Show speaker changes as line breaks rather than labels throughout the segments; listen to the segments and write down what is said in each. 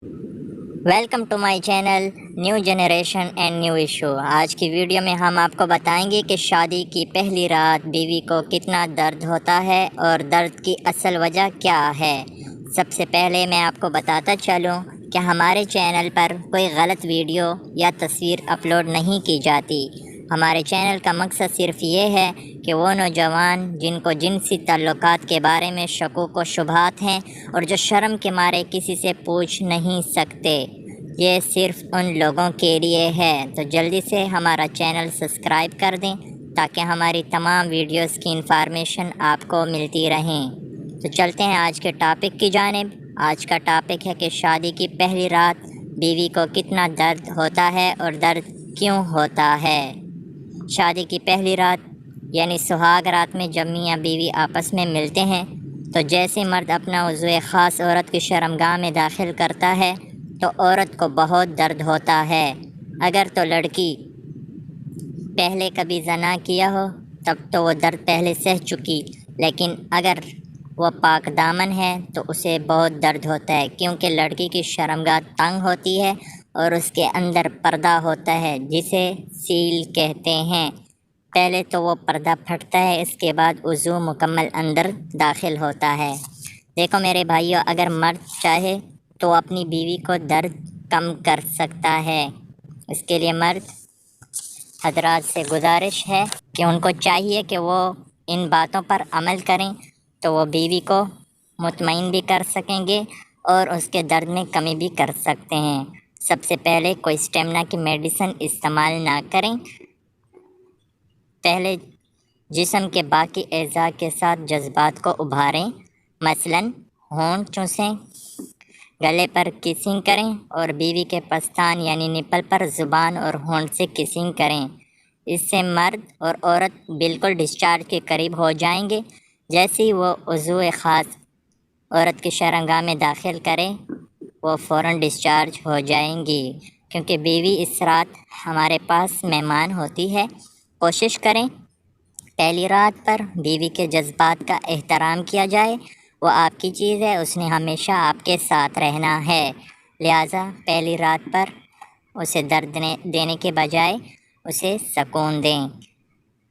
Welcome to my channel new generation and new issue. آج کی video میں ہم آپ کو بتائیں گے کہ شادی کی پہلی رات بیوی کو کتنا درد ہوتا ہے اور درد کی اصل وجہ کیا ہے۔ سب سے پہلے میں آپ کو بتاتا چلوں کہ ہمارے چینل پر کوئی غلط ویڈیو یا تصویر اپلوڈ نہیں کی جاتی۔ ہمارے چینل کا مقصد صرف یہ ہے کہ وہ نوجوان جن کو جنسی تعلقات کے بارے میں شکوک و شبہات ہیں اور جو شرم کے مارے کسی سے پوچھ نہیں سکتے، یہ صرف ان لوگوں کے لیے ہے۔ تو جلدی سے ہمارا چینل سبسکرائب کر دیں تاکہ ہماری تمام ویڈیوز کی انفارمیشن آپ کو ملتی رہیں۔ تو چلتے ہیں آج کے ٹاپک کی جانب۔ آج کا ٹاپک ہے کہ شادی کی پہلی رات بیوی کو کتنا درد ہوتا ہے اور درد کیوں ہوتا ہے۔ شادی کی پہلی رات یعنی سہاگ رات میں جب میاں بیوی آپس میں ملتے ہیں تو جیسے مرد اپنا عضو خاص عورت کی شرمگاہ میں داخل کرتا ہے تو عورت کو بہت درد ہوتا ہے۔ اگر تو لڑکی پہلے کبھی زنا کیا ہو تب تو وہ درد پہلے سہ چکی، لیکن اگر وہ پاک دامن ہے تو اسے بہت درد ہوتا ہے، کیونکہ لڑکی کی شرمگاہ تنگ ہوتی ہے اور اس کے اندر پردہ ہوتا ہے جسے سیل کہتے ہیں۔ پہلے تو وہ پردہ پھٹتا ہے، اس کے بعد عضو مکمل اندر داخل ہوتا ہے۔ دیکھو میرے بھائیوں، اگر مرد چاہے تو اپنی بیوی کو درد کم کر سکتا ہے۔ اس کے لیے مرد حضرات سے گزارش ہے کہ ان کو چاہیے کہ وہ ان باتوں پر عمل کریں تو وہ بیوی کو مطمئن بھی کر سکیں گے اور اس کے درد میں کمی بھی کر سکتے ہیں۔ سب سے پہلے کوئی اسٹیمنا کی میڈیسن استعمال نہ کریں۔ پہلے جسم کے باقی اعضاء کے ساتھ جذبات کو ابھاریں، مثلاً ہونٹ چوسیں، گلے پر کسنگ کریں اور بیوی کے پستان یعنی نپل پر زبان اور ہونٹ سے کسنگ کریں۔ اس سے مرد اور عورت بالکل ڈسچارج کے قریب ہو جائیں گے۔ جیسے ہی وہ عضو خاص عورت کی شرمگاہ میں داخل کریں وہ فوراً ڈسچارج ہو جائیں گی، کیونکہ بیوی اس رات ہمارے پاس مہمان ہوتی ہے۔ کوشش کریں پہلی رات پر بیوی کے جذبات کا احترام کیا جائے۔ وہ آپ کی چیز ہے، اس نے ہمیشہ آپ کے ساتھ رہنا ہے، لہٰذا پہلی رات پر اسے درد دینے کے بجائے اسے سکون دیں۔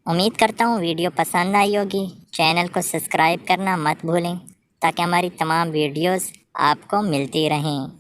امید کرتا ہوں ویڈیو پسند آئی ہوگی۔ چینل کو سبسکرائب کرنا مت بھولیں تاکہ ہماری تمام ویڈیوز آپ کو ملتی رہیں۔